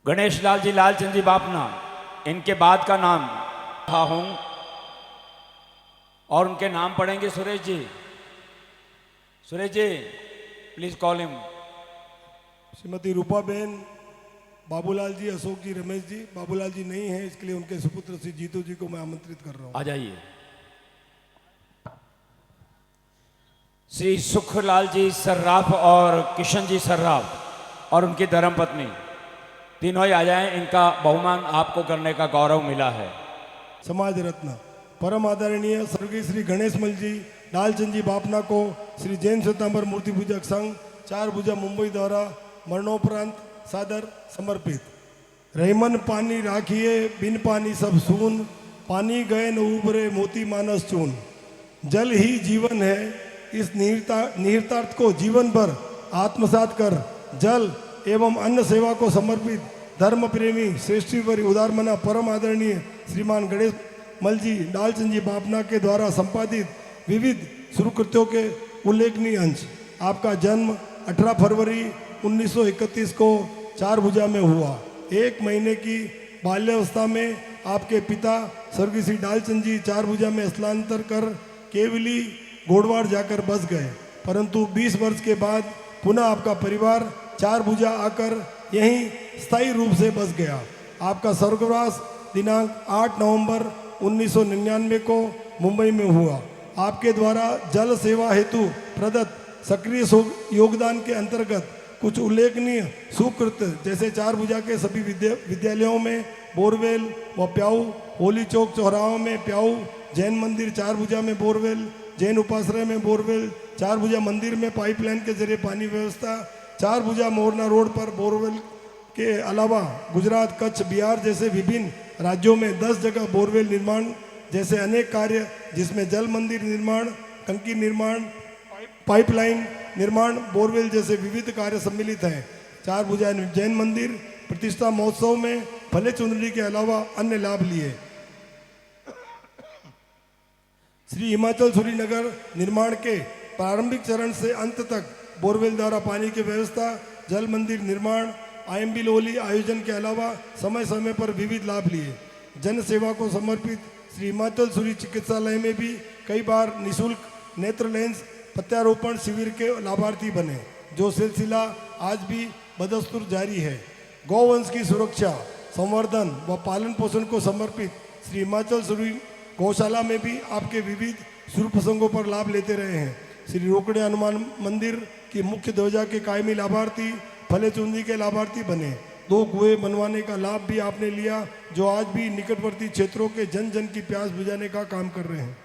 गणेश लाल जी लालचंद जी बापना, इनके बाद का नाम हाँ हूँ और उनके नाम पढ़ेंगे Suresh ji. Suresh ji please call him. Shrimati Rupaben, Babulal ji, Ashok ji, Ramesh ji. Babulal ji नहीं हैं, इसके लिए उनके सुपुत्र श्री जीतू जी को मैं आमंत्रित कर रहा हूँ। आ जाइए। श्री सुखलाल जी सर्राफ और किशन जी सर्राफ और उनकी धर्मपत्नी तीनों ही आ जाएं। इनका बहुमान आपको करने का गौरव मिला है। समाज रत्न परम आदरणीय स्वर्गीय श्री गणेश मल जी लालचंद जी बापना को श्री जैन श्वेतांबर मूर्ति पूजक संघ 4 भुजा मुंबई द्वारा मरणोपरांत सादर समर्पित। रहमन पानी राखिए बिन पानी सब सून, पानी गए न उबरे मोती मानस चून। जल ही जीवन है, इस निहितार्थ को जीवन भर आत्मसात कर जल एवं अन्न सेवा को समर्पित धर्म प्रेमी श्रेष्ठीवरी उदारमना परम आदरणीय श्रीमान गणेश मल जी लालचंद जी बापना के द्वारा संपादित विविध सुकृत्यों के उल्लेखनीय अंश। आपका जन्म 18 फरवरी 1931 को 4 भुजा में हुआ। 1 महीने की बाल्यावस्था में आपके पिता स्वर्गीय श्री लालचंद जी 4 भुजा में स्थलांतर कर केवली गोड़वाड़ जाकर बस गए, परंतु 20 वर्ष के बाद पुनः आपका परिवार 4 भुजा आकर यहीं स्थायी रूप से बस गया। आपका स्वर्गवास दिनांक 8 नवंबर 1999 को मुंबई में हुआ। आपके द्वारा जल सेवा हेतु प्रदत्त सक्रिय योगदान के अंतर्गत कुछ उल्लेखनीय सुकृत्य जैसे 4 भुजा के सभी विद्यालयों में बोरवेल व प्याऊ, होली चौक चौराहों में प्याऊ, जैन मंदिर 4 भुजा में बोरवेल, जैन उपाश्रय में बोरवेल, 4 भुजा मंदिर में पाइपलाइन के जरिए पानी व्यवस्था, 4 भुजा मोरना रोड पर बोरवेल के अलावा गुजरात, कच्छ, बिहार जैसे विभिन्न राज्यों में 10 जगह बोरवेल निर्माण जैसे अनेक कार्य जिसमें जल मंदिर निर्माण, टंकी निर्माण, पाइपलाइन निर्माण, बोरवेल जैसे विविध कार्य सम्मिलित हैं। 4 भुजा जैन मंदिर प्रतिष्ठा महोत्सव में फले चुंदड़ी के अलावा अन्य लाभ लिए। श्री हिमाचल सूरीनगर निर्माण के प्रारंभिक चरण से अंत तक बोरवेल द्वारा पानी की व्यवस्था, जल मंदिर निर्माण, आईएमबी लोली आयोजन के अलावा समय समय पर विविध लाभ लिए। जन सेवा को समर्पित श्री हिमाचल सूरी चिकित्सालय में भी कई बार निःशुल्क नेत्र लेंस प्रत्यारोपण शिविर के लाभार्थी बने, जो सिलसिला आज भी बदस्तूर जारी है। गौवंश की सुरक्षा, संवर्धन व पालन पोषण को समर्पित श्री हिमाचल सूरी गौशाला में भी आपके विविध शुभ प्रसंगों पर लाभ लेते रहे हैं। श्री रोकड़े हनुमान मंदिर की मुख्य ध्वजा के कायमी लाभार्थी फले चुंदी के लाभार्थी बने। 2 कुएं बनवाने का लाभ भी आपने लिया, जो आज भी निकटवर्ती क्षेत्रों के जन जन की प्यास बुझाने का काम कर रहे हैं।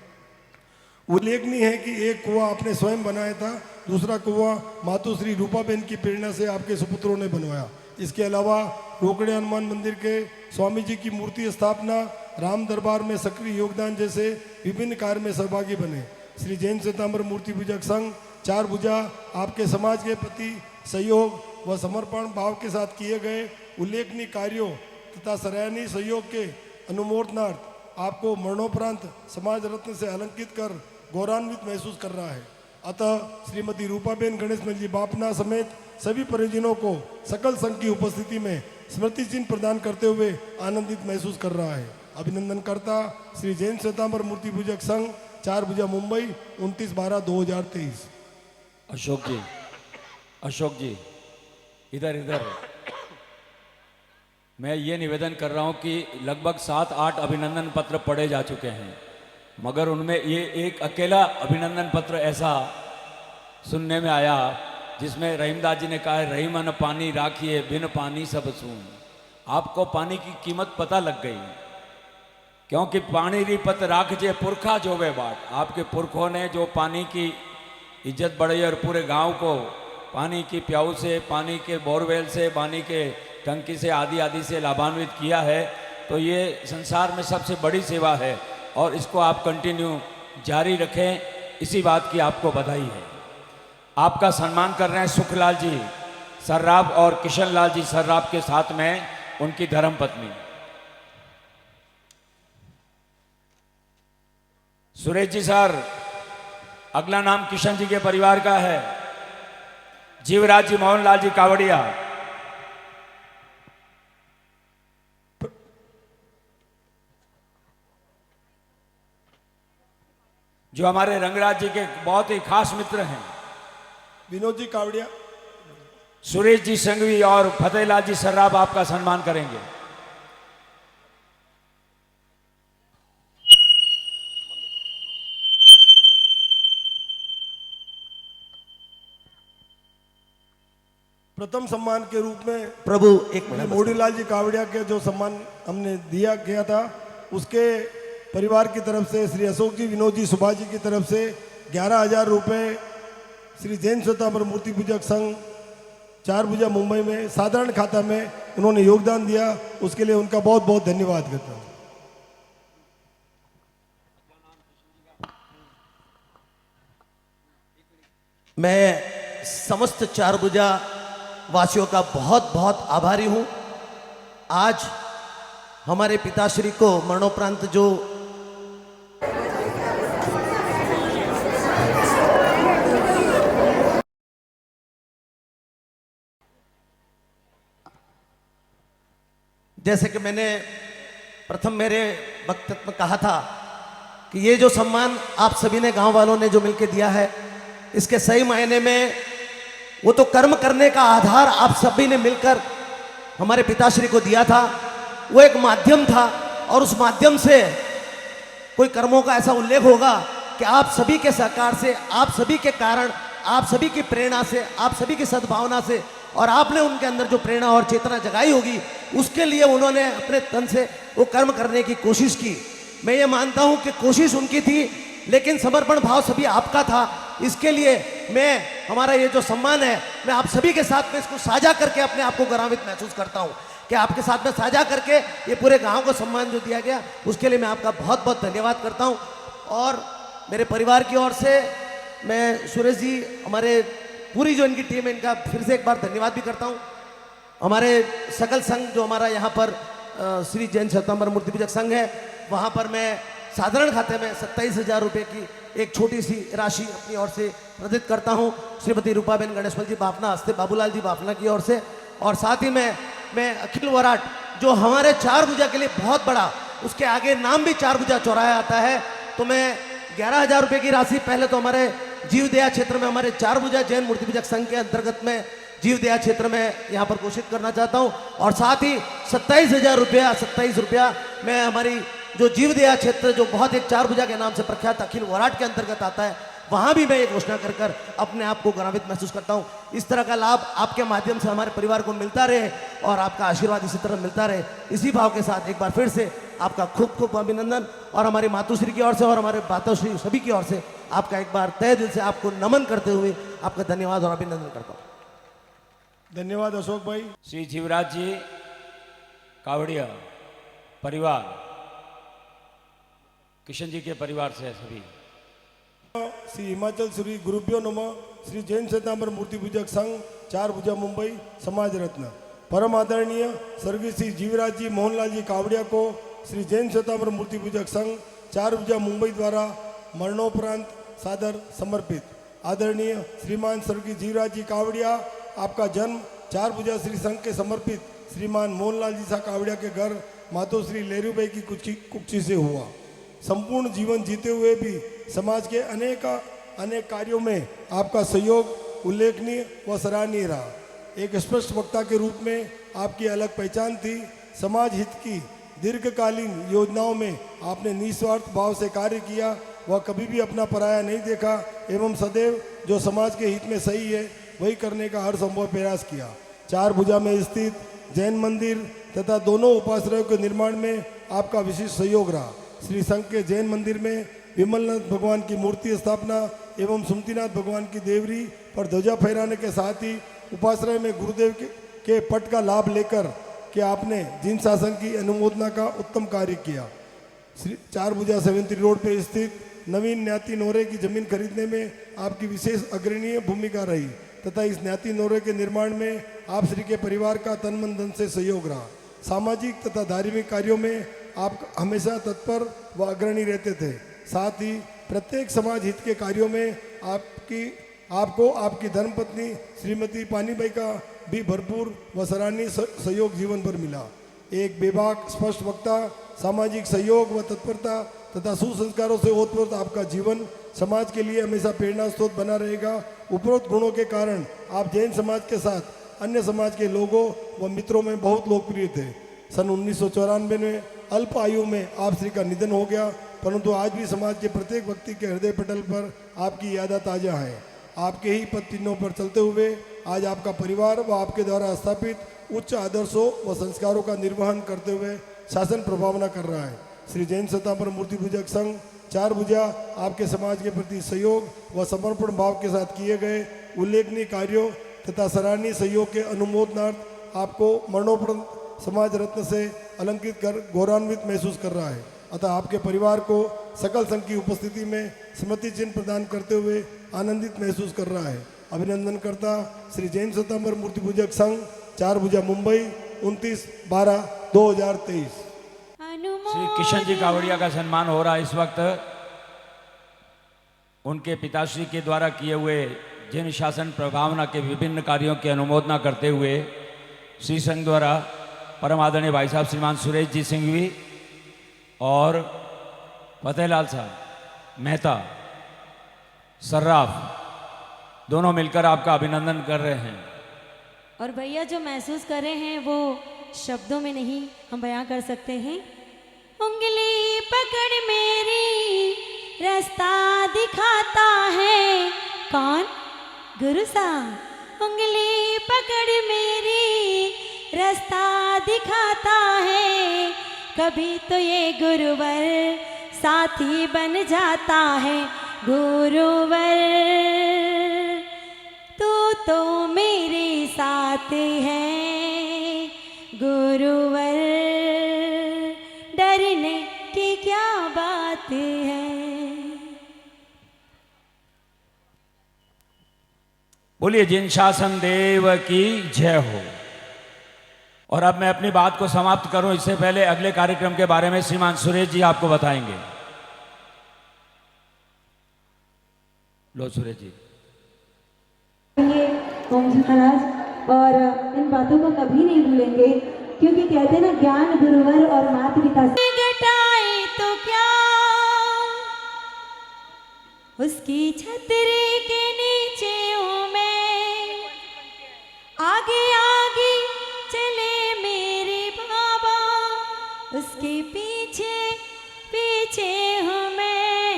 उल्लेखनीय है कि एक कुआं आपने स्वयं बनाया था, दूसरा कुआं मातुश्री रूपाबेन की प्रेरणा से आपके सुपुत्रों ने बनवाया। इसके अलावा रोकड़े हनुमान मंदिर के स्वामी जी की मूर्ति स्थापना, राम दरबार में सक्रिय योगदान जैसे विभिन्न कार्य में सहभागी बने। श्री जैन श्वेतांबर मूर्ति पूजक संघ 4 भुजा आपके समाज के प्रति सहयोग व समर्पण भाव के साथ किए गए उल्लेखनीय कार्यों तथा सराहनीय सहयोग के अनुमोदनार्थ आपको मरणोपरांत समाज रत्न से अलंकृत कर गौरवान्वित महसूस कर रहा है। अतः श्रीमती रूपाबेन गणेश मल जी बापना समेत सभी परिजनों को सकल संघ की उपस्थिति में स्मृति चिन्ह प्रदान करते हुए आनंदित महसूस कर रहा है। अभिनंदन करता श्री जैन श्वेतांबर मूर्ति पूजक संघ 4 भुजा मुंबई 29/12/2023। अशोक जी इधर मैं ये निवेदन कर रहा हूँ कि लगभग 7-8 अभिनंदन पत्र पढ़े जा चुके हैं, मगर उनमें ये एक अकेला अभिनंदन पत्र ऐसा सुनने में आया जिसमें रहीमदास जी ने कहा है, रहीमन पानी राखिए बिन पानी सब सून। आपको पानी की कीमत पता लग गई, क्योंकि पानी रिपत राखजे पुरखा जोवे बाट। आपके पुरखों ने जो पानी की इज्जत बढ़ाई और पूरे गांव को पानी की प्याऊ से, पानी के बोरवेल से, पानी के टंकी से आदि से लाभान्वित किया है, तो ये संसार में सबसे बड़ी सेवा है और इसको आप कंटिन्यू जारी रखें, इसी बात की आपको बधाई है। आपका सम्मान कर रहे हैं सुखलाल जी सर्राफ और किशन लाल जी सर्राफ के साथ में उनकी धर्मपत्नी। सुरेश जी सर, अगला नाम किशन जी के परिवार का है। जीवराज जी मोहनलाल जी कावड़िया, जो हमारे रंगराज जी के बहुत ही खास मित्र हैं, विनोद जी कावड़िया, सुरेश जी संघवी और फतेहलाल जी सर्राफ आपका सम्मान करेंगे। प्रथम सम्मान के रूप में प्रभु एक मिनट मोड़ीलाल जी कावड़िया के जो सम्मान हमने दिया गया था, उसके परिवार की तरफ से श्री अशोक जी, विनोद जी, सुभाष जी की तरफ से 11,000 रुपये श्री जैन श्वेतांबर मूर्ति पूजक संघ 4 भुजा मुंबई में साधारण खाता में उन्होंने योगदान दिया, उसके लिए उनका बहुत बहुत धन्यवाद करता हूँ। मैं समस्त 4 भुजा वासियों का बहुत बहुत आभारी हूं। आज हमारे पिताश्री को मरणोपरांत जो जैसे कि मैंने प्रथम मेरे वक्तव्य में कहा था कि ये जो सम्मान आप सभी ने, गांव वालों ने जो मिलकर दिया है, इसके सही मायने में वो तो कर्म करने का आधार आप सभी ने मिलकर हमारे पिताश्री को दिया था। वो एक माध्यम था और उस माध्यम से कोई कर्मों का ऐसा उल्लेख होगा कि आप सभी के सहकार से, आप सभी के कारण, आप सभी की प्रेरणा से, आप सभी की सद्भावना से और आपने उनके अंदर जो प्रेरणा और चेतना जगाई होगी, उसके लिए उन्होंने अपने तन से वो कर्म करने की कोशिश की। मैं ये मानता हूं कि कोशिश उनकी थी, लेकिन समर्पण भाव सभी आपका था। इसके लिए मैं, हमारा ये जो सम्मान है, मैं आप सभी के साथ में इसको साझा करके अपने आप को गौरवित महसूस करता हूं कि आपके साथ में साझा करके ये पूरे गांव को सम्मान जो दिया गया, उसके लिए मैं आपका बहुत बहुत धन्यवाद करता हूं। और मेरे परिवार की ओर से मैं सुरेश जी, हमारे पूरी जो इनकी टीम है, इनका फिर से एक बार धन्यवाद भी करता हूँ। हमारे सकल संघ जो हमारा यहाँ पर श्री जैन श्वेतांबर मूर्ति पूजक संघ है, वहाँ पर मैं साधारण खाते में 27,000 रुपये की एक छोटी सी राशि अपनी ओर से प्रदत्त करता हूँ, श्रीमती रूपाबेन गणेशमल जी बाफना हस्ते बाबूलाल जी बाफना की ओर से। और साथ ही मैं अखिल वराट, जो हमारे 4 भुजा के लिए बहुत बड़ा, उसके आगे नाम भी 4 भुजा चौराहा आता है, तो मैं 11,000 रुपये की राशि पहले तो हमारे जीवदया क्षेत्र में, हमारे 4 भुजा जैन मूर्ति पूजक संघ के अंतर्गत में जीवदया क्षेत्र में यहाँ पर घोषित करना चाहता हूँ। और साथ ही 27 रुपया मैं हमारी जो जीवदया क्षेत्र, जो बहुत एक 4 भुजा के नाम से प्रख्यात अखिल वराट के अंतर्गत आता है, वहाँ भी मैं ये घोषणा कर अपने आप को गौरवित महसूस करता हूँ। इस तरह का लाभ आपके माध्यम से हमारे परिवार को मिलता रहे और आपका आशीर्वाद इसी तरह मिलता रहे, इसी भाव के साथ एक बार फिर से आपका खूब खूब अभिनंदन और हमारी मातुश्री की ओर से और हमारे माताश्री सभी की ओर से आपका एक बार तहे दिल से आपको नमन करते हुए आपका धन्यवाद और अभिनंदन करता हूँ। धन्यवाद अशोक भाई। श्री जीवराज जी कावड़िया परिवार, किशन जी के परिवार से सभी, श्री हिमाचल श्री गुरुभ्यो नमः, श्री जैन श्वेतांबर मूर्ति पूजक संघ 4 भुजा मुंबई समाज रत्न परम आदरणीय स्वर्गीय श्री जीवराज जी मोहनलाल जी कावड़िया को श्री जैन श्वेतांबर मूर्ति पूजक संघ 4 भुजा मुंबई द्वारा मरणोपरांत सादर समर्पित। आदरणीय श्रीमान स्वर्गीय जीवराज जी कावड़िया, आपका जन्म 4 भुजा श्री संघ के समर्पित श्रीमान मोहनलाल जी सा कावड़िया के घर मातोश्री लेरूबाई की कुक्षी से हुआ। संपूर्ण जीवन जीते हुए भी समाज के अनेक कार्यों में आपका सहयोग उल्लेखनीय व सराहनीय रहा। एक स्पष्ट वक्ता के रूप में आपकी अलग पहचान थी। समाज हित की दीर्घकालीन योजनाओं में आपने निस्वार्थ भाव से कार्य किया, वह कभी भी अपना पराया नहीं देखा एवं सदैव जो समाज के हित में सही है वही करने का हर संभव प्रयास किया। 4 भुजा में स्थित जैन मंदिर तथा दोनों उपाश्रयों के निर्माण में आपका विशेष सहयोग रहा। श्री संघ के जैन मंदिर में विमलनाथ भगवान की मूर्ति स्थापना एवं सुमतिनाथ भगवान की देवरी पर ध्वजा फहराने के साथ ही उपाश्रय में गुरुदेव के पट का लाभ लेकर कि आपने जिन शासन की अनुमोदना का उत्तम कार्य किया। श्री 4 भुजा 73 रोड पर स्थित नवीन न्याती नोरे की जमीन खरीदने में आपकी विशेष अग्रणीय भूमिका रही तथा इस न्याती नोरे के निर्माण में आप श्री के परिवार का तन मन धन से सहयोग रहा। सामाजिक तथा धार्मिक कार्यों में आप हमेशा तत्पर व अग्रणी रहते थे। साथ ही प्रत्येक समाज हित के कार्यों में आपको आपकी धर्मपत्नी श्रीमती पानीबाई का भी भरपूर व सराहनीय सहयोग जीवन भर मिला। एक बेबाक स्पष्ट वक्ता, सामाजिक सहयोग व तत्परता तथा सुसंस्कारों से ओतप्रोत आपका जीवन समाज के लिए हमेशा प्रेरणा स्रोत बना रहेगा। उपरोक्त गुणों के कारण आप जैन समाज के साथ अन्य समाज के लोगों व मित्रों में बहुत लोकप्रिय थे। सन 1994 में अल्प आयु में आप श्री का निधन हो गया, परंतु आज भी समाज के प्रत्येक व्यक्ति के हृदय पटल पर आपकी यादें ताज़ा हैं। आपके ही पद चिन्हों पर चलते हुए आज आपका परिवार व आपके द्वारा स्थापित उच्च आदर्शों व संस्कारों का निर्वहन करते हुए शासन प्रभावना कर रहा है। श्री जैन श्वेतांबर मूर्ति पूजक संघ चार भुजा आपके समाज के प्रति सहयोग व समर्पण भाव के साथ किए गए उल्लेखनीय कार्यों तथा सराहनीय सहयोग के अनुमोदनार्थ आपको मरणोपरांत समाज रत्न से अलंकृत कर गौरवान्वित महसूस कर रहा है। अतः आपके परिवार को सकल संघ की उपस्थिति में स्मृति चिन्ह प्रदान करते हुए आनंदित महसूस कर रहा है। अभिनंदन करता श्री जैन श्वेतांबर मूर्ति पूजक संघ चार भुजा मुंबई 29/12/2023। श्री किशन जी कावड़िया का सम्मान हो रहा है इस वक्त। उनके पिताश्री के द्वारा किए हुए जैन शासन प्रभावना के विभिन्न कार्यों की अनुमोदना करते हुए श्री संघ द्वारा परम आदरणीय भाई साहब श्रीमान सुरेश जी सिंघवी और फतेहलाल साहब मेहता सर्राफ दोनों मिलकर आपका अभिनंदन कर रहे हैं। और भैया जो महसूस कर रहे हैं वो शब्दों में नहीं हम बयां कर सकते हैं। उंगली पकड़ मेरी रास्ता दिखाता है कौन? गुरु साहब। उंगली पकड़ मेरी रास्ता दिखाता है, कभी तो ये गुरुवर साथी बन जाता है। गुरुवर तू तो मेरे साथ है, गुरुवर डरने की क्या बात है। बोलिए जिन शासन देव की जय हो। और अब मैं अपनी बात को समाप्त करूं इससे पहले अगले कार्यक्रम के बारे में श्रीमान सुरेश जी आपको बताएंगे। लो सुरेश जी। ओम जी महाराज, और इन बातों को कभी नहीं भूलेंगे, क्योंकि कहते हैं ना ज्ञान गुरुवर और माता पिता से घटाए तो क्या, उसकी छतरी के नीचे हूँ मैं, आगे आगे चले मेरे बाबा, उसके पीछे पीछे हूँ मैं,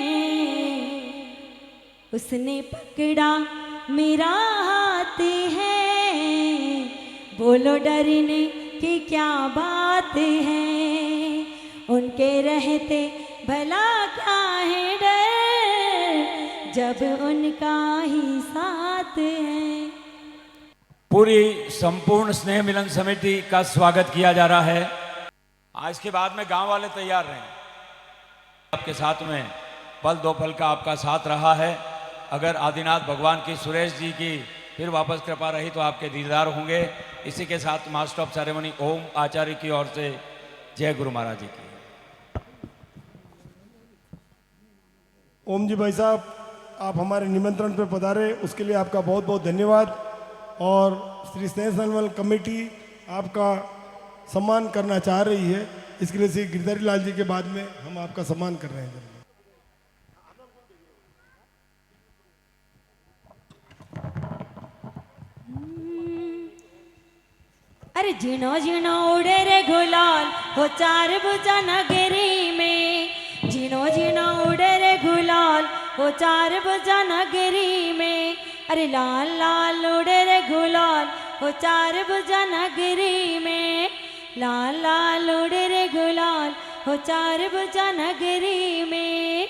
उसने पकड़ा मेरा हाथ है, बोलो डरने की क्या बात है, उनके रहते भला क्या है डर, जब उनका ही साथ है। पूरी संपूर्ण स्नेह मिलन समिति का स्वागत किया जा रहा है। आज के बाद में गांव वाले तैयार रहें। आपके साथ में पल दो पल का आपका साथ रहा है। अगर आदिनाथ भगवान की सुरेश जी की फिर वापस कृपा रही तो आपके दीदार होंगे। इसी के साथ मास्टर ऑफ सेरेमनी ओम आचार्य की ओर से जय गुरु महाराज जी की। ओम जी भाई साहब, आप हमारे निमंत्रण पर पधारे उसके लिए आपका बहुत बहुत धन्यवाद। और श्री स्नेह सन्मान कमेटी आपका सम्मान करना चाह रही है, इसके लिए श्री गिरधारी लाल जी के बाद में हम आपका सम्मान कर रहे हैं। अरे झिनो झिनो उड़े रे गुलाल हो चार भुजा नगरी में, झिनो झिनो उड़े रे गुलाल हो चार भुजा नगरी में, अरे लाल लाल उड़े रे गुलाल हो चार भुजा नगरी में, लाल लाल उड़े रे गुलाल हो चार भुजा नगरी में।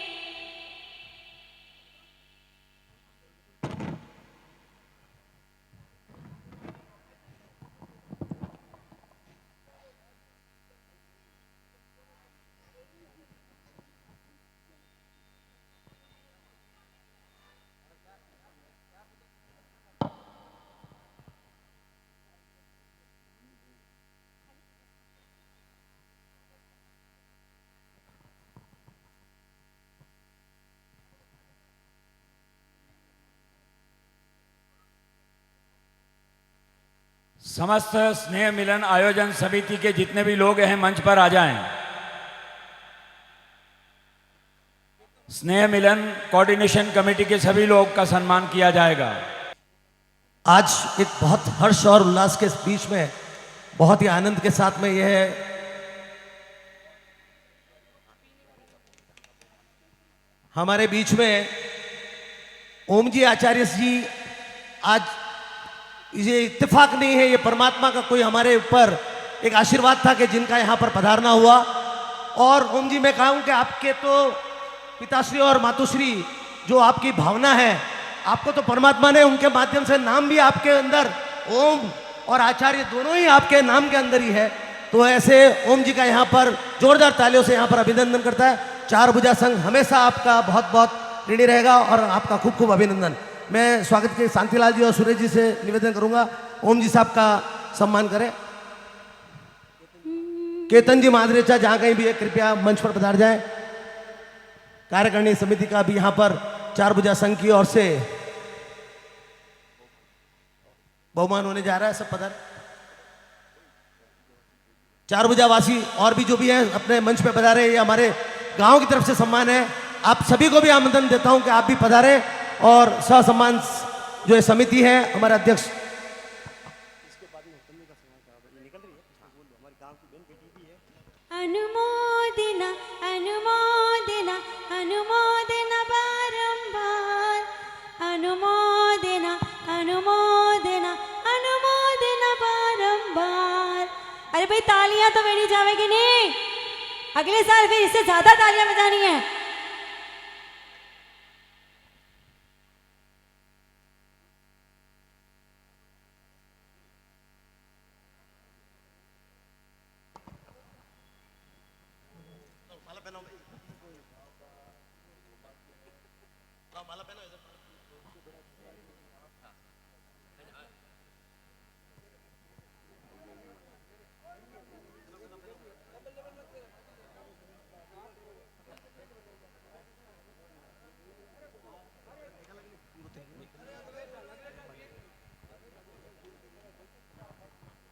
समस्त स्नेह मिलन आयोजन समिति के जितने भी लोग हैं मंच पर आ जाएं। स्नेह मिलन कोऑर्डिनेशन कमेटी के सभी लोग का सम्मान किया जाएगा। आज एक बहुत हर्ष और उल्लास के बीच में बहुत ही आनंद के साथ में यह हमारे बीच में ओम जी आचार्य जी, आज ये इत्तेफाक नहीं है, ये परमात्मा का कोई हमारे ऊपर एक आशीर्वाद था कि जिनका यहाँ पर पधारना हुआ। और ओम जी मैं कहूँ कि आपके तो पिताश्री और मातुश्री जो आपकी भावना है, आपको तो परमात्मा ने उनके माध्यम से नाम भी आपके अंदर ओम और आचार्य दोनों ही आपके नाम के अंदर ही है। तो ऐसे ओम जी का यहाँ पर जोरदार तालियों से यहाँ पर अभिनंदन करता है। चार भुजा संघ हमेशा आपका बहुत बहुत ऋणी रहेगा और आपका खूब खूब अभिनंदन। मैं स्वागत के शांतिलाल जी और सुरेश जी से निवेदन करूंगा, ओम जी साहब का सम्मान करें। केतन जी मादरेचा जहां कहीं भी है कृपया मंच पर पधार जाए। कार्यकारिणी समिति का भी यहां पर चार भुजा संघ की ओर से बहुमान होने जा रहा है, सब पधार। चार भुजा वासी और भी जो भी हैं अपने मंच पे पधारे, ये हमारे गांव की तरफ से सम्मान है। आप सभी को भी आमंत्रण देता हूं कि आप भी पधारे और ससम्मान जो है समिति है हमारे अध्यक्ष अनुमोदना अनुमोदना अनुमोदना बारंबार अनुमोदना अनुमोदना अनुमोदना बारंबार। अरे भाई तालियां तो बनी जाएगी नहीं, अगले साल फिर इससे ज्यादा तालियां बजानी है।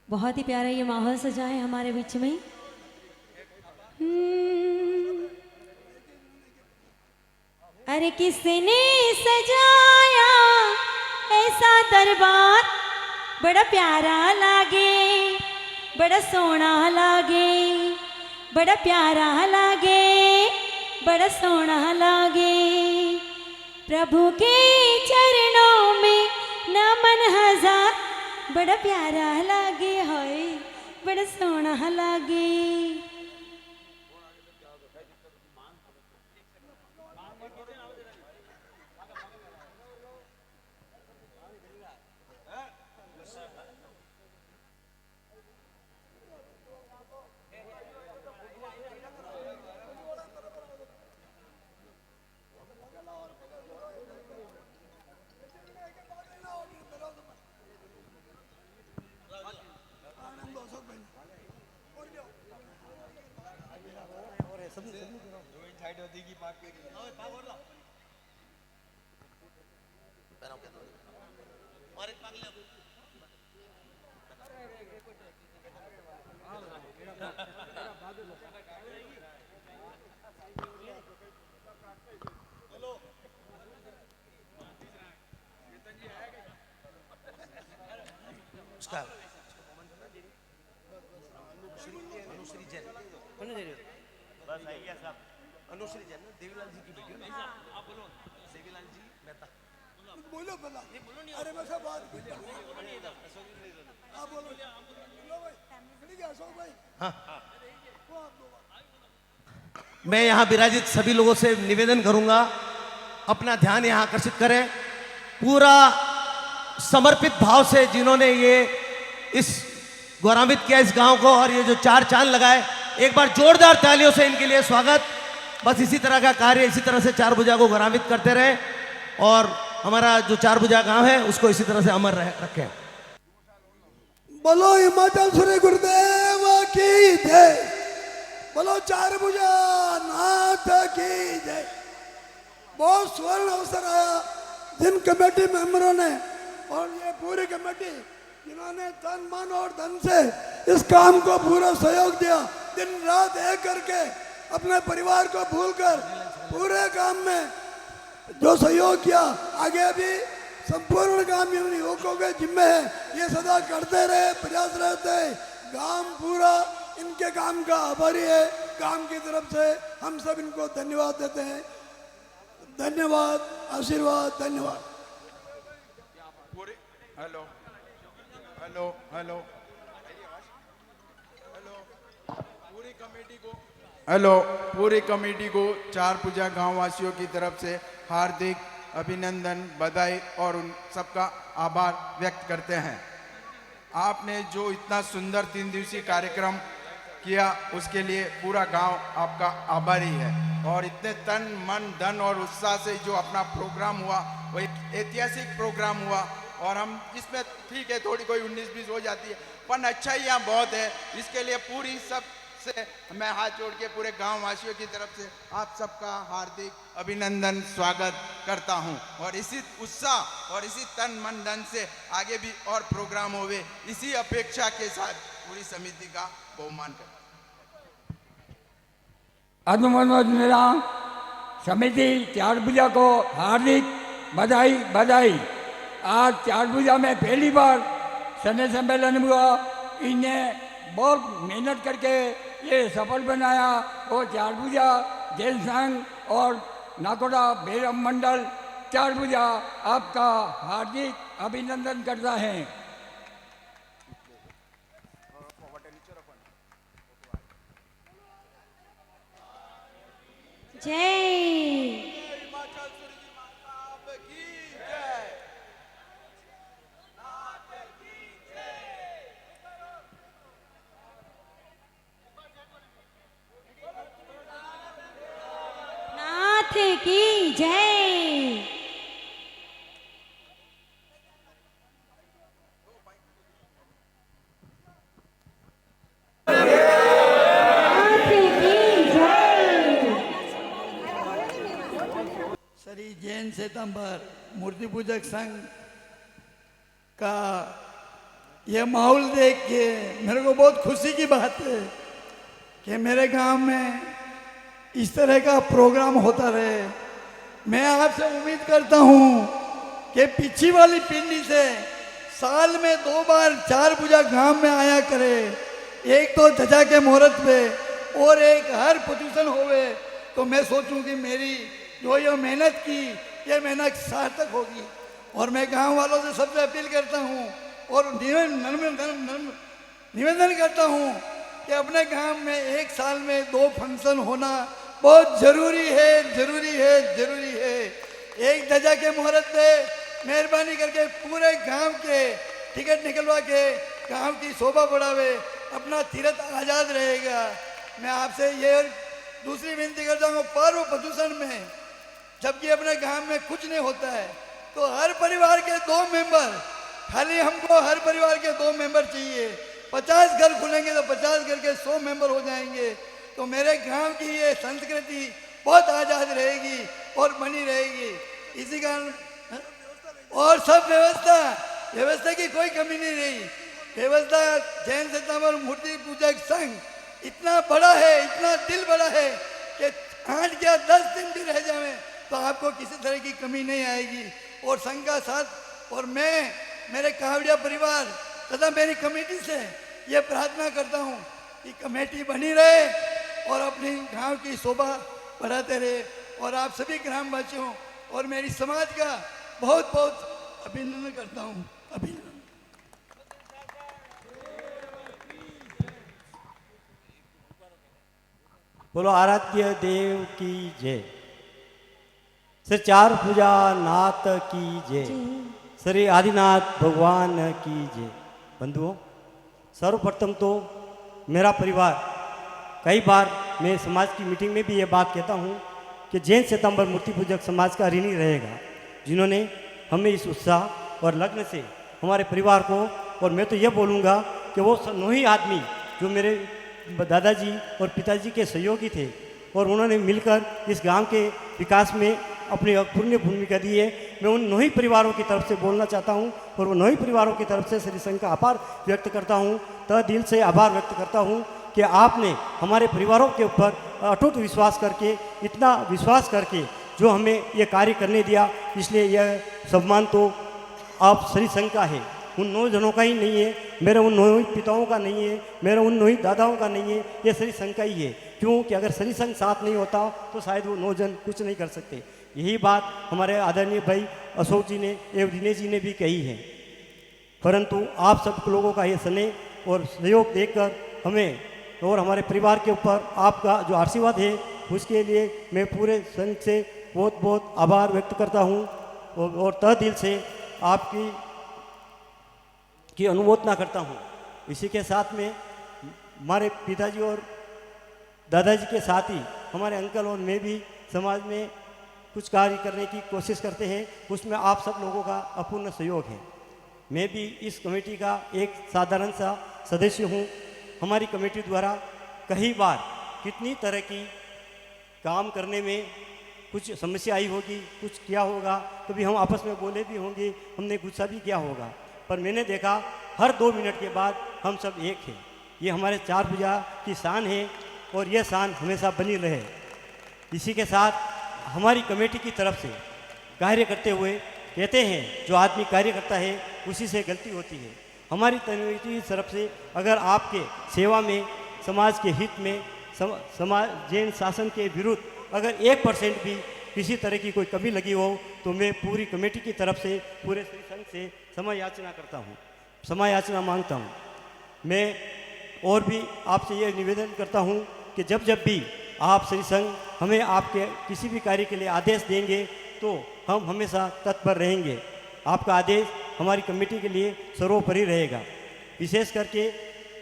बहुत ही प्यारा ये माहौल सजा है हमारे बीच में। अरे किसने सजाया ऐसा दरबार, बड़ा प्यारा लागे बड़ा सोना लागे, बड़ा प्यारा लागे बड़ा सोना लागे। प्रभु के चरणों में नमन हजार, बड़ा प्यारा लागे होए बड़ा सोना लागे। अनुश्री जैन देवीलाल जी की बेटी हो ना? आप बोलो। देवीलाल जी मेहता। बोलो भला। ये बोलो नहीं। अरे वैसा बात आप बोलो। बोलो भाई। ठीक है अशोक भाई। हाँ। मैं यहाँ विराजित सभी लोगों से निवेदन करूंगा, अपना ध्यान यहाँ आकर्षित करें। पूरा समर्पित भाव से जिन्होंने ये इस गौरवान्वित किया इस गांव को और ये जो चार चांद लगाए, एक बार जोरदार तालियों से इनके लिए स्वागत। बस इसी तरह का कार्य इसी तरह से चार भुजा को गौरवान्वित करते रहे और हमारा जो चार भुजा गांव है उसको इसी तरह से अमर रखें। बोलो हिमाचल सूर्य गुरुदेव की जय, बोलो चार भुजा नाथ की जय। बहुत स्वर्ण अवसर आया जिन कमेटी मेंबरों ने और ये पूरी कमेटी जिन्होंने तन मन और धन से इस काम को पूरा सहयोग दिया, दिन रात एक करके अपने परिवार को भूलकर पूरे काम में जो सहयोग किया, आगे भी संपूर्ण काम इन युवकों के जिम्मे है। ये सदा करते रहे, प्रयास रहते हैं। गांव पूरा इनके काम का आभारी है। गांव की तरफ से हम सब इनको धन्यवाद देते हैं। धन्यवाद, आशीर्वाद, धन्यवाद। हेलो हेलो हेलो हेलो पूरी कमेटी को चार पूजा गांव वासियों की तरफ से हार्दिक अभिनंदन, बधाई और उन सबका आभार व्यक्त करते हैं। आपने जो इतना सुंदर 3 दिवसीय कार्यक्रम किया उसके लिए पूरा गांव आपका आभारी है। और इतने तन मन धन और उत्साह से जो अपना प्रोग्राम हुआ वो एक ऐतिहासिक प्रोग्राम हुआ। और हम इसमें ठीक है थोड़ी कोई 19-20 हो जाती है, पर अच्छाइयाँ बहुत है। इसके लिए पूरी सब से मैं हाथ जोड़ के पूरे गांव वासियों की तरफ से आप सबका हार्दिक अभिनंदन, स्वागत करता हूं। और इसी उत्साह और इसी तन मन धन से आगे भी और प्रोग्राम होवे, इसी अपेक्षा के साथ पूरी समिति का बहुमान करता मनोज मेरा समिति चार पूजा को हार्दिक बधाई। आज चार पूजा में पहली बार सने सम्मेलन हुआ। इन्हें बहुत मेहनत करके ये सफल बनाया। वो चार पूजा जैन संघ और नाकोड़ा भैरव मंडल चार पूजा आपका हार्दिक अभिनंदन करता है। जय नाथ की जय। नाथ की जय। श्री जैन श्वेतांबर मूर्ति पूजक संघ का यह माहौल देख के मेरे को बहुत खुशी की बात है कि मेरे गांव में इस तरह का प्रोग्राम होता रहे। मैं आपसे उम्मीद करता हूं कि पीछे वाली पिंडी से साल में 2 बार चार पूजा गांव में आया करे। एक तो ध्वजा के मुहूर्त पे और एक हर प्रदूषण होवे, तो मैं सोचूं कि मेरी जो ये मेहनत की ये मेहनत सार्थक होगी। और मैं गांव वालों से सबसे अपील करता हूं और निवेदन करता हूं कि अपने गांव में एक साल में 2 फंक्शन होना बहुत जरूरी है। एक ध्वजा के मुहूर्त पे मेहरबानी करके पूरे गांव के टिकट निकलवा के गांव की शोभा बढ़ावे, अपना तीर्थ आजाद रहेगा। मैं आपसे ये दूसरी विनती करता हूँ, पर्व प्रदूषण में जबकि अपने गांव में कुछ नहीं होता है तो हर परिवार के 2 मेंबर, खाली हमको हर परिवार के 2 मेंबर चाहिए। 50 घर खुलेंगे तो 50 घर के 100 मेंबर हो जाएंगे, तो मेरे गांव की ये संस्कृति बहुत आजाद रहेगी और बनी रहेगी। इसी कारण और सब व्यवस्था की कोई कमी नहीं रही। व्यवस्था जैन श्वेतांबर मूर्ति पूजक संघ इतना बड़ा है, इतना दिल बड़ा है कि 8 या 10 दिन भी रह जाए तो आपको किसी तरह की कमी नहीं आएगी। और संघ का साथ और मैं मेरे कावड़िया परिवार तथा मेरी कमेटी से ये प्रार्थना करता हूँ कि कमेटी बनी रहे और अपनी गांव की शोभा बढ़ाते रहे। और आप सभी ग्रामवासियों और मेरी समाज का बहुत बहुत अभिनंदन करता हूँ। अभिनंदन। बोलो आराध्य देव की जय। श्री चार पूजा नाथ की जय। श्री आदिनाथ भगवान की जय। बंधुओं, सर्वप्रथम तो मेरा परिवार, कई बार मैं समाज की मीटिंग में भी ये बात कहता हूँ कि जैन श्वेतांबर मूर्ति पूजक समाज का ऋणी रहेगा, जिन्होंने हमें इस उत्साह और लग्न से हमारे परिवार को, और मैं तो ये बोलूँगा कि वो 9 ही आदमी जो मेरे दादाजी और पिताजी के सहयोगी थे और उन्होंने मिलकर इस गांव के विकास में अपनी पुण्य भूमिका दी है। मैं उन 9 ही परिवारों की तरफ से बोलना चाहता हूँ और वो 9 ही परिवारों की तरफ से श्री संघ का आभार व्यक्त करता हूँ, तह दिल से आभार व्यक्त करता हूँ कि आपने हमारे परिवारों के ऊपर अटूट विश्वास करके, इतना विश्वास करके जो हमें ये कार्य करने दिया, इसलिए यह सम्मान तो आप श्री संघ का है, उन 9 जनों का ही नहीं है, मेरे उन 9 पिताओं का नहीं है, मेरे उन 9 दादाओं का नहीं है, ये श्री संघ का ही है। क्योंकि अगर श्री संघ साथ नहीं होता तो शायद वो 9 जन कुछ नहीं कर सकते। यही बात हमारे आदरणीय भाई अशोक जी ने एवं दिनेश जी ने भी कही है। परंतु आप सब लोगों का ये स्नेह और सहयोग देखकर हमें और हमारे परिवार के ऊपर आपका जो आशीर्वाद है, उसके लिए मैं पूरे संघ से बहुत बहुत आभार व्यक्त करता हूँ और तह दिल से आपकी अनुमोदना करता हूँ। इसी के साथ में हमारे पिताजी और दादाजी के साथ ही हमारे अंकल और मैं भी समाज में कुछ कार्य करने की कोशिश करते हैं, उसमें आप सब लोगों का अपूर्ण सहयोग है। मैं भी इस कमेटी का एक साधारण सा सदस्य हूँ। हमारी कमेटी द्वारा कई बार कितनी तरह की काम करने में कुछ समस्या आई होगी, कुछ किया होगा, कभी हम आपस में बोले भी होंगे, हमने गुस्सा भी किया होगा, पर मैंने देखा हर 2 मिनट के बाद हम सब एक हैं। ये हमारे 4 भुजा की शान है और यह शान हमेशा बनी रहे। इसी के साथ हमारी कमेटी की तरफ से कार्य करते हुए कहते हैं, जो आदमी कार्य करता है उसी से गलती होती है। हमारी कमेटी की तरफ से अगर आपके सेवा में, समाज के हित में, समाज जैन शासन के विरुद्ध अगर 1% भी किसी तरह की कोई कमी लगी हो तो मैं पूरी कमेटी की तरफ से, पूरे श्री संघ से क्षमा याचना करता हूँ, क्षमा याचना मांगता हूँ। मैं और भी आपसे ये निवेदन करता हूँ कि जब भी आप श्री संघ हमें आपके किसी भी कार्य के लिए आदेश देंगे तो हम हमेशा तत्पर रहेंगे। आपका आदेश हमारी कमेटी के लिए सर्वोपरि रहेगा। विशेष करके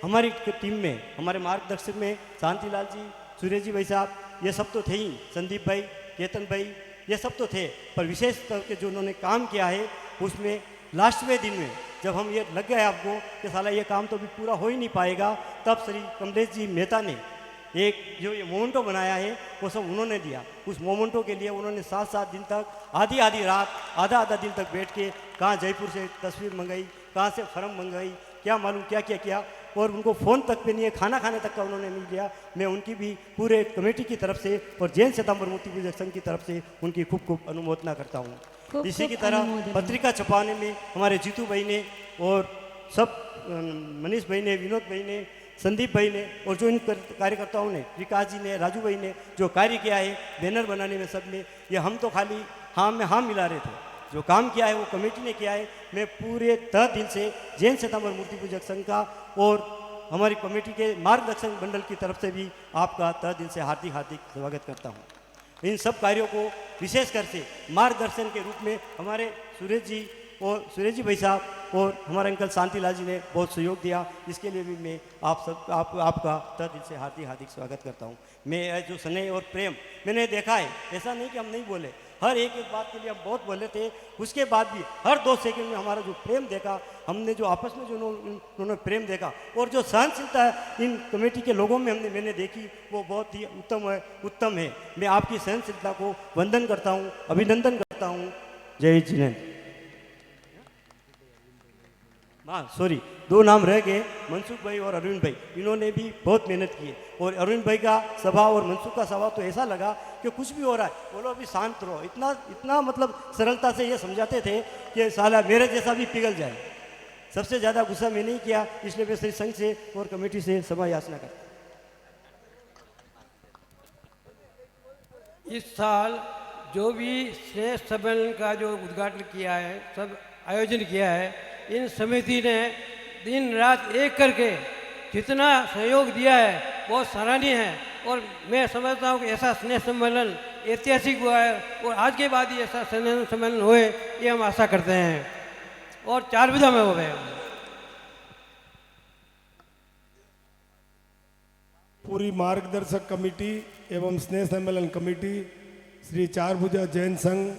हमारी टीम में, हमारे मार्गदर्शक में शांतिलाल जी, सूर्य जी भाई साहब, ये सब तो थे ही, संदीप भाई, केतन भाई, ये सब तो थे, पर विशेष करके जो उन्होंने काम किया है उसमें लास्टवें दिन में जब हम ये लग गए आपको कि साला ये काम तो अभी पूरा हो ही नहीं पाएगा, तब श्री कमलेश जी मेहता ने एक जो ये मोमेंटो बनाया है वो सब उन्होंने दिया। उस मोमेंटो के लिए उन्होंने 7-7 दिन तक, आधी रात, आधा दिन तक बैठ के कहाँ जयपुर से तस्वीर मंगाई, कहाँ से फर्म मंगाई, क्या मालूम क्या किया, और उनको फ़ोन तक पे नहीं है, खाना खाने तक का उन्होंने नहीं दिया। मैं उनकी भी पूरे कमेटी की तरफ से और जैन श्वेतांबर मूर्ति पूजक संघ की तरफ से उनकी खूब अनुमोदना करता हूँ। इसी की तरह पत्रिका छपाने में हमारे जीतू भाई ने और सब मनीष भाई ने, विनोद भाई ने, संदीप भाई ने और जो इन कार्यकर्ताओं ने, विकास जी ने, राजू भाई ने जो कार्य किया है बैनर बनाने में, सब में, ये हम तो खाली हाँ में हाँ मिला रहे थे। जो काम किया है वो कमेटी ने किया है। मैं पूरे तह दिल से जैन श्वेतांबर मूर्ति पूजक संघ का और हमारी कमेटी के मार्गदर्शन मंडल की तरफ से भी आपका तह दिल से हार्दिक स्वागत करता हूँ। इन सब कार्यों को विशेष कर से मार्गदर्शन के रूप में हमारे सुरेश जी भाई साहब और हमारे अंकल शांतिलाल जी ने बहुत सहयोग दिया। इसके लिए भी मैं आपका तह दिल से हार्दिक स्वागत करता हूँ। मैं जो स्नेह और प्रेम मैंने देखा है, ऐसा नहीं कि हम नहीं बोले, हर एक बात के लिए हम बहुत बोले थे, उसके बाद भी हर 2 सेकंड में हमारा जो प्रेम देखा, हमने जो आपस में जो उन्होंने प्रेम देखा और जो सहनशीलता इन कमेटी के लोगों में मैंने देखी, वो बहुत ही उत्तम है। मैं आपकी सहनशीलता को वंदन करता हूँ, अभिनंदन करता हूँ। जय जिनेन्द्र। हाँ सॉरी, 2 नाम रह गए, मनसुख भाई और अरविंद भाई, इन्होंने भी बहुत मेहनत की है। और अरविंद भाई का स्वभाव और मनसुख का स्वभाव तो ऐसा लगा कि कुछ भी हो रहा है बोलो अभी शांत रहो, इतना मतलब सरलता से ये समझाते थे कि साला मेरे जैसा भी पिघल जाए। सबसे ज़्यादा गुस्सा मैं नहीं किया, इसलिए मैं श्री संघ से और कमेटी से क्षमा याचना करता। इस साल जो भी स्नेह सम्मेलन का जो उद्घाटन किया है, सब आयोजन किया है, इन समिति ने दिन रात एक करके जितना सहयोग दिया है बहुत सराहनीय है। और मैं समझता हूँ कि ऐसा स्नेह सम्मेलन ऐतिहासिक हुआ है और आज के बाद ही ऐसा स्नेह सम्मेलन होए, ये हम आशा करते हैं। और 4 विधा में हो गए। पूरी मार्गदर्शक कमेटी एवं स्नेह सम्मेलन कमेटी श्री 4 भुजा जैन संघ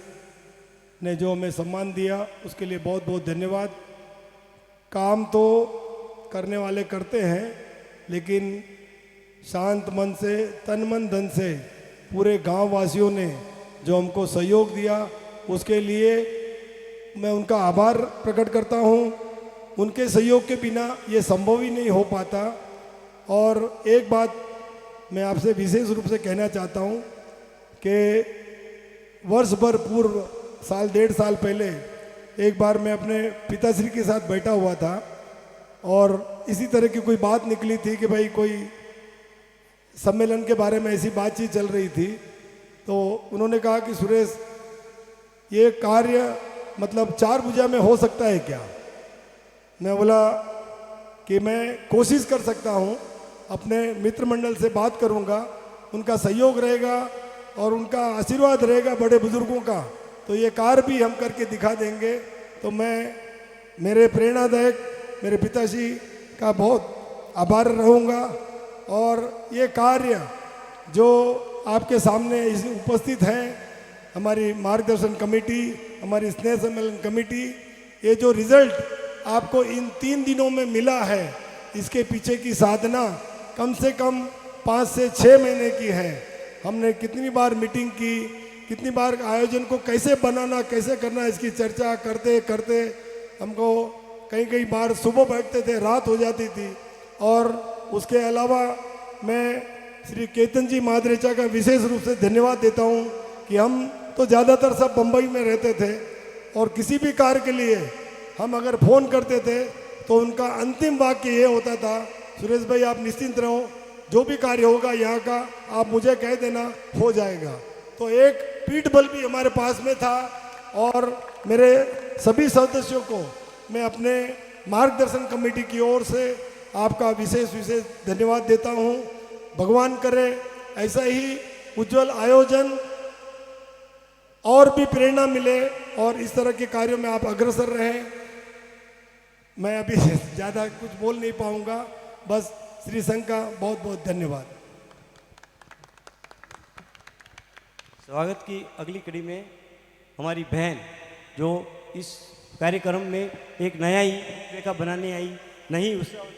ने जो हमें सम्मान दिया, उसके लिए बहुत बहुत धन्यवाद। काम तो करने वाले करते हैं, लेकिन शांत मन से, तन मन धन से पूरे गांव वासियों ने जो हमको सहयोग दिया, उसके लिए मैं उनका आभार प्रकट करता हूँ। उनके सहयोग के बिना ये संभव ही नहीं हो पाता। और एक बात मैं आपसे विशेष रूप से कहना चाहता हूँ कि वर्ष भर पूर्व साल 1.5 साल पहले एक बार मैं अपने पिताश्री के साथ बैठा हुआ था और इसी तरह की कोई बात निकली थी कि भाई कोई सम्मेलन के बारे में ऐसी बातचीत चल रही थी। तो उन्होंने कहा कि सुरेश, ये कार्य मतलब 4 भुजा में हो सकता है क्या? मैं बोला कि मैं कोशिश कर सकता हूँ, अपने मित्र मंडल से बात करूँगा, उनका सहयोग रहेगा और उनका आशीर्वाद रहेगा बड़े बुजुर्गों का, तो ये कार्य भी हम करके दिखा देंगे। तो मैं मेरे प्रेरणादायक मेरे पिताजी का बहुत आभार रहूँगा। और ये कार्य जो आपके सामने इस उपस्थित हैं, हमारी मार्गदर्शन कमेटी, हमारी स्नेह सम्मेलन कमेटी, ये जो रिजल्ट आपको इन 3 दिनों में मिला है, इसके पीछे की साधना कम से कम 5 से 6 महीने की है। हमने कितनी बार मीटिंग की, कितनी बार आयोजन को कैसे बनाना, कैसे करना, इसकी चर्चा करते करते हमको कई बार सुबह बैठते थे, रात हो जाती थी। और उसके अलावा मैं श्री केतन जी मादरेचा का विशेष रूप से धन्यवाद देता हूँ कि हम तो ज़्यादातर सब बम्बई में रहते थे और किसी भी कार्य के लिए हम अगर फ़ोन करते थे तो उनका अंतिम वाक्य ये होता था, सुरेश भाई आप निश्चिंत रहो, जो भी कार्य होगा यहाँ का आप मुझे कह देना, हो जाएगा। तो एक पीठ बल भी हमारे पास में था। और मेरे सभी सदस्यों को मैं अपने मार्गदर्शन कमेटी की ओर से आपका विशेष धन्यवाद देता हूँ। भगवान करे ऐसा ही उज्जवल आयोजन और भी प्रेरणा मिले और इस तरह के कार्यों में आप अग्रसर रहें। मैं अभी ज़्यादा कुछ बोल नहीं पाऊँगा, बस श्री संघ का बहुत बहुत धन्यवाद। स्वागत की अगली कड़ी में हमारी बहन जो इस कार्यक्रम में एक नया ही रेखा बनाने आई, नहीं उससे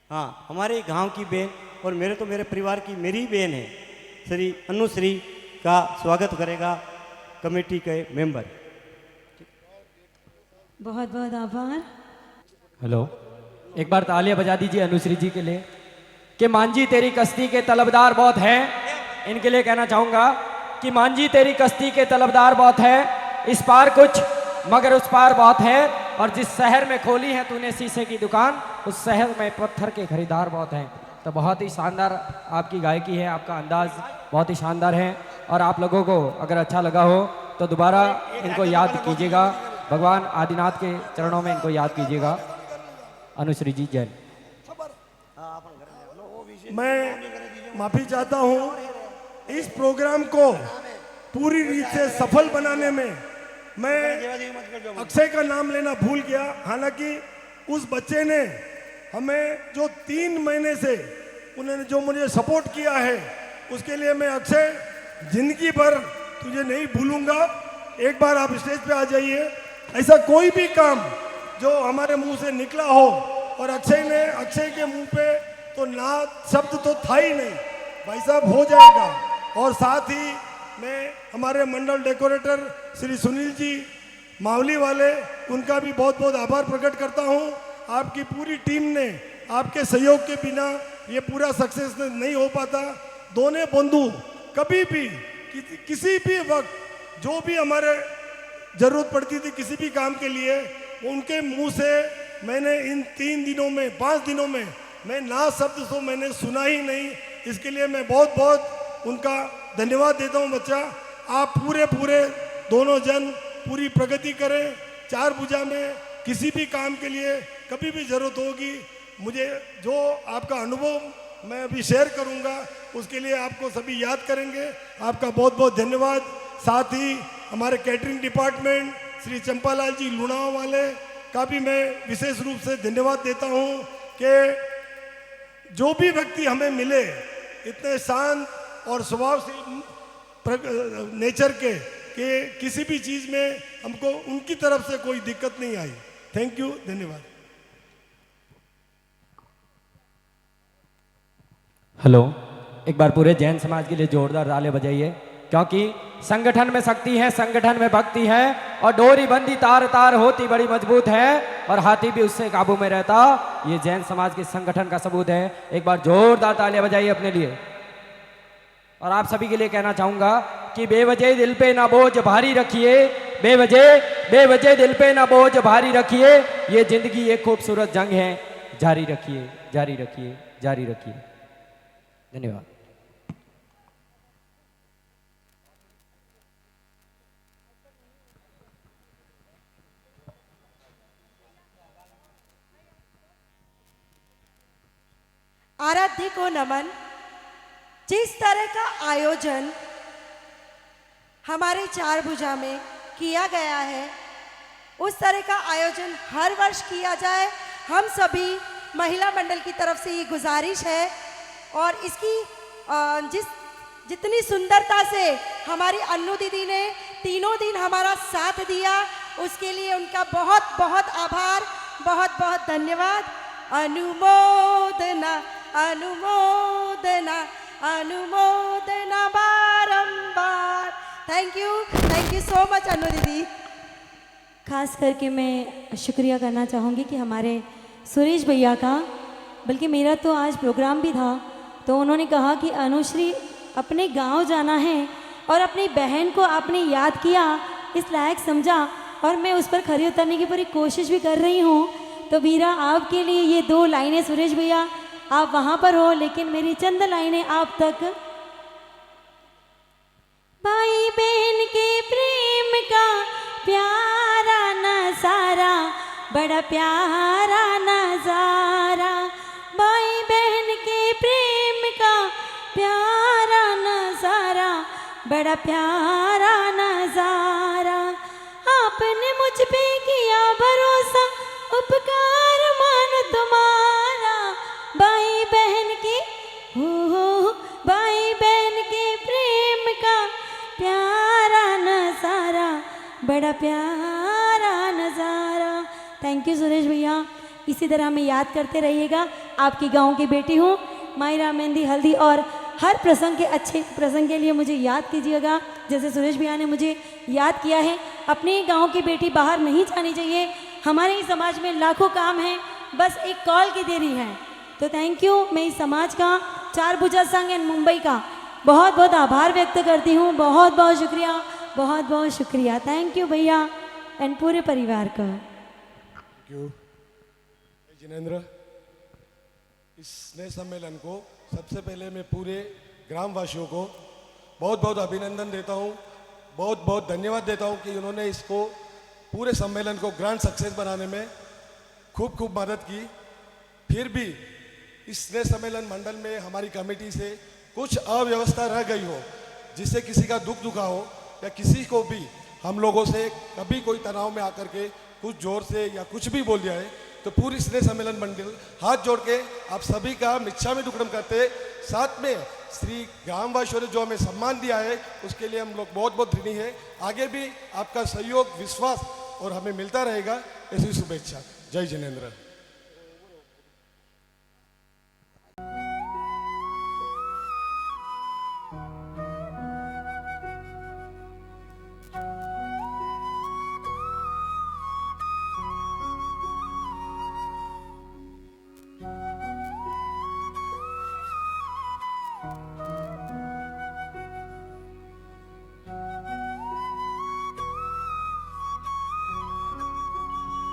हाँ, हमारे गांव की बहन और मेरे परिवार की मेरी बहन है, श्री अनुश्री का स्वागत करेगा कमेटी के मेंबर। बहुत बहुत आभार। हेलो, एक बार तालियां बजा दीजिए अनुश्री जी के लिए कि मांझी तेरी कश्ती के तलबदार बहुत हैं। इनके लिए कहना चाहूंगा कि मांझी तेरी कश्ती के तलबदार बहुत है, इस पार कुछ मगर उस पार बहुत है, और जिस शहर में खोली है तूने शीशे की दुकान, उस शहर में पत्थर के खरीदार बहुत हैं। तो बहुत ही शानदार आपकी गायकी है, आपका अंदाज बहुत ही शानदार है। और आप लोगों को अगर अच्छा लगा हो तो दोबारा इनको याद कीजिएगा, भगवान आदिनाथ के चरणों में इनको याद कीजिएगा। अनुश्री जी जैन। मैं माफी चाहता हूँ, इस प्रोग्राम को पूरी रीत से सफल बनाने में मैं अक्षय का नाम लेना भूल गया। हालांकि उस बच्चे ने हमें जो 3 महीने से उन्होंने जो मुझे सपोर्ट किया है, उसके लिए मैं अक्षय जिंदगी भर तुझे नहीं भूलूंगा। एक बार आप स्टेज पे आ जाइए। ऐसा कोई भी काम जो हमारे मुंह से निकला हो, और अक्षय के मुंह पे तो ना शब्द तो था ही नहीं, भाई साहब हो जाएगा। और साथ ही मैं हमारे मंडल डेकोरेटर श्री सुनील जी मावली वाले, उनका भी बहुत बहुत आभार प्रकट करता हूं। आपकी पूरी टीम ने, आपके सहयोग के बिना ये पूरा सक्सेस नहीं हो पाता। दोनों बंधु कभी भी किसी भी वक्त जो भी हमारे जरूरत पड़ती थी किसी भी काम के लिए, उनके मुंह से मैंने इन 3 दिनों में 5 दिनों में मैं ना शब्द तो मैंने सुना ही नहीं। इसके लिए मैं बहुत बहुत उनका धन्यवाद देता हूं। बच्चा आप पूरे दोनों जन पूरी प्रगति करें। 4 भुजा में किसी भी काम के लिए कभी भी जरूरत होगी, मुझे जो आपका अनुभव मैं अभी शेयर करूंगा उसके लिए आपको सभी याद करेंगे। आपका बहुत बहुत धन्यवाद। साथ ही हमारे कैटरिंग डिपार्टमेंट श्री चंपालाल जी लुणाव वाले का भी मैं विशेष रूप से धन्यवाद देता हूं कि जो भी व्यक्ति हमें मिले इतने शांत और स्वभावशील नेचर के कि किसी भी चीज़ में हमको उनकी तरफ से कोई दिक्कत नहीं आई। थैंक यू, धन्यवाद। हेलो, एक बार पूरे जैन समाज के लिए जोरदार तालियां बजाइए। क्योंकि संगठन में शक्ति है, संगठन में भक्ति है, और डोरी बंदी तार तार होती बड़ी मजबूत है, और हाथी भी उससे काबू में रहता। ये जैन समाज के संगठन का सबूत है। एक बार जोरदार तालियां बजाइए अपने लिए। और आप सभी के लिए कहना चाहूंगा कि बेवजह दिल पे ना बोझ भारी रखिए, बेवजह दिल पे ना बोझ भारी रखिए, ये जिंदगी एक खूबसूरत जंग है, जारी रखिए, जारी रखिए, जारी रखिए। धन्यवाद। आराध्य को नमन। जिस तरह का आयोजन हमारे चार भुजा में किया गया है, उस तरह का आयोजन हर वर्ष किया जाए, हम सभी महिला मंडल की तरफ से ये गुजारिश है। और इसकी जितनी सुंदरता से हमारी अन्नू दीदी ने तीनों दिन हमारा साथ दिया, उसके लिए उनका बहुत बहुत आभार, बहुत बहुत धन्यवाद। अनुमोदना अनुमोदना अनुमोदना बारंबार। थैंक यू सो मच अनु दीदी। खास करके मैं शुक्रिया करना चाहूँगी कि हमारे सुरेश भैया का, बल्कि मेरा तो आज प्रोग्राम भी था, तो उन्होंने कहा कि अनुश्री अपने गांव जाना है और अपनी बहन को आपने याद किया, इस लायक समझा, और मैं उस पर खरी उतरने की पूरी कोशिश भी कर रही हूँ। तो वीरा, आपके लिए ये 2 लाइनें, सुरेश भैया आप वहाँ पर हो, लेकिन मेरी चंद लाइनें आप तक। भाई बहन के प्रेम का प्यारा नजारा, बड़ा प्यारा नजारा, भाई बहन के प्रेम का प्यारा नजारा, बड़ा प्यारा नजारा। आपने मुझ पे किया भरोसा, उपकार मान तुम्हारा, भाई बहन के हो भाई बहन के प्रेम का प्यारा नजारा, बड़ा प्यारा नजारा। थैंक यू सुरेश भैया, इसी तरह हमें याद करते रहिएगा। आपकी गांव की बेटी हूँ, मायरा मेहंदी हल्दी, और हर प्रसंग के अच्छे प्रसंग के लिए मुझे याद कीजिएगा, जैसे सुरेश भैया ने मुझे याद किया है। अपने गांव की बेटी बाहर नहीं जानी चाहिए, हमारे ही समाज में लाखों काम हैं, बस एक कॉल की देरी है। तो थैंक यू, मैं इस समाज का, चार भुजा संघ एंड मुंबई का बहुत बहुत आभार व्यक्त करती हूँ। बहुत बहुत शुक्रिया, बहुत बहुत शुक्रिया। थैंक यू भैया एंड पूरे परिवार का। Thank you Jinendra. इस स्नेह सम्मेलन को सबसे पहले मैं पूरे ग्रामवासियों को बहुत बहुत अभिनंदन देता हूँ, बहुत बहुत धन्यवाद देता हूँ कि उन्होंने इसको पूरे सम्मेलन को ग्रैंड सक्सेस बनाने में खूब खूब मदद की। फिर भी इस स्नेह सम्मेलन मंडल में हमारी कमेटी से कुछ अव्यवस्था रह गई हो, जिससे किसी का दुख दुखा हो, या किसी को भी हम लोगों से कभी कोई तनाव में आकर के कुछ जोर से या कुछ भी बोल दिया है, तो पूरी स्नेह सम्मेलन मंडल हाथ जोड़ के आप सभी का मिच्छामी दुक्कड़म करते, साथ में श्री ग्रामवासियों ने जो हमें सम्मान दिया है उसके लिए हम लोग बहुत बहुत ऋणी है। आगे भी आपका सहयोग, विश्वास और हमें मिलता रहेगा, ऐसी शुभेच्छा। जय जिनेंद्र।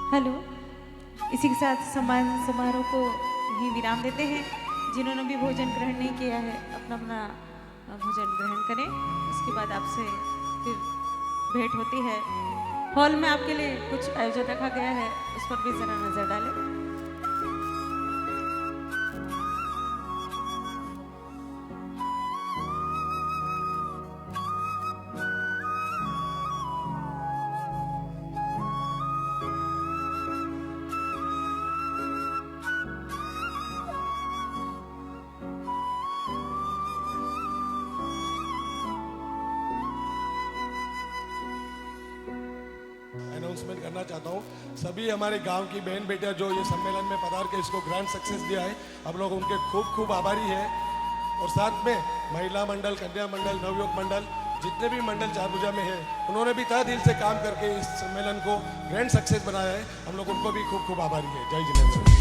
हेलो, इसी के साथ सम्मान समारोह को ही विराम देते हैं। जिन्होंने भी भोजन ग्रहण नहीं किया है, अपना अपना भोजन ग्रहण करें। उसके बाद आपसे फिर भेंट होती है। हॉल में आपके लिए कुछ आयोजन रखा गया है, उस पर भी जरा नजर डालें। अनाउंसमेंट करना चाहता हूँ, सभी हमारे गांव की बहन बेटियां जो ये सम्मेलन में पधार के इसको ग्रैंड सक्सेस दिया है, हम लोग उनके खूब खूब आभारी हैं। और साथ में महिला मंडल, कन्या मंडल, नवयुवक मंडल, जितने भी मंडल चार भुजा में है, उन्होंने भी तहे दिल से काम करके इस सम्मेलन को ग्रैंड सक्सेस बनाया है। हम लोग उनको भी खूब खूब आभारी है। जय जिनेंद्र।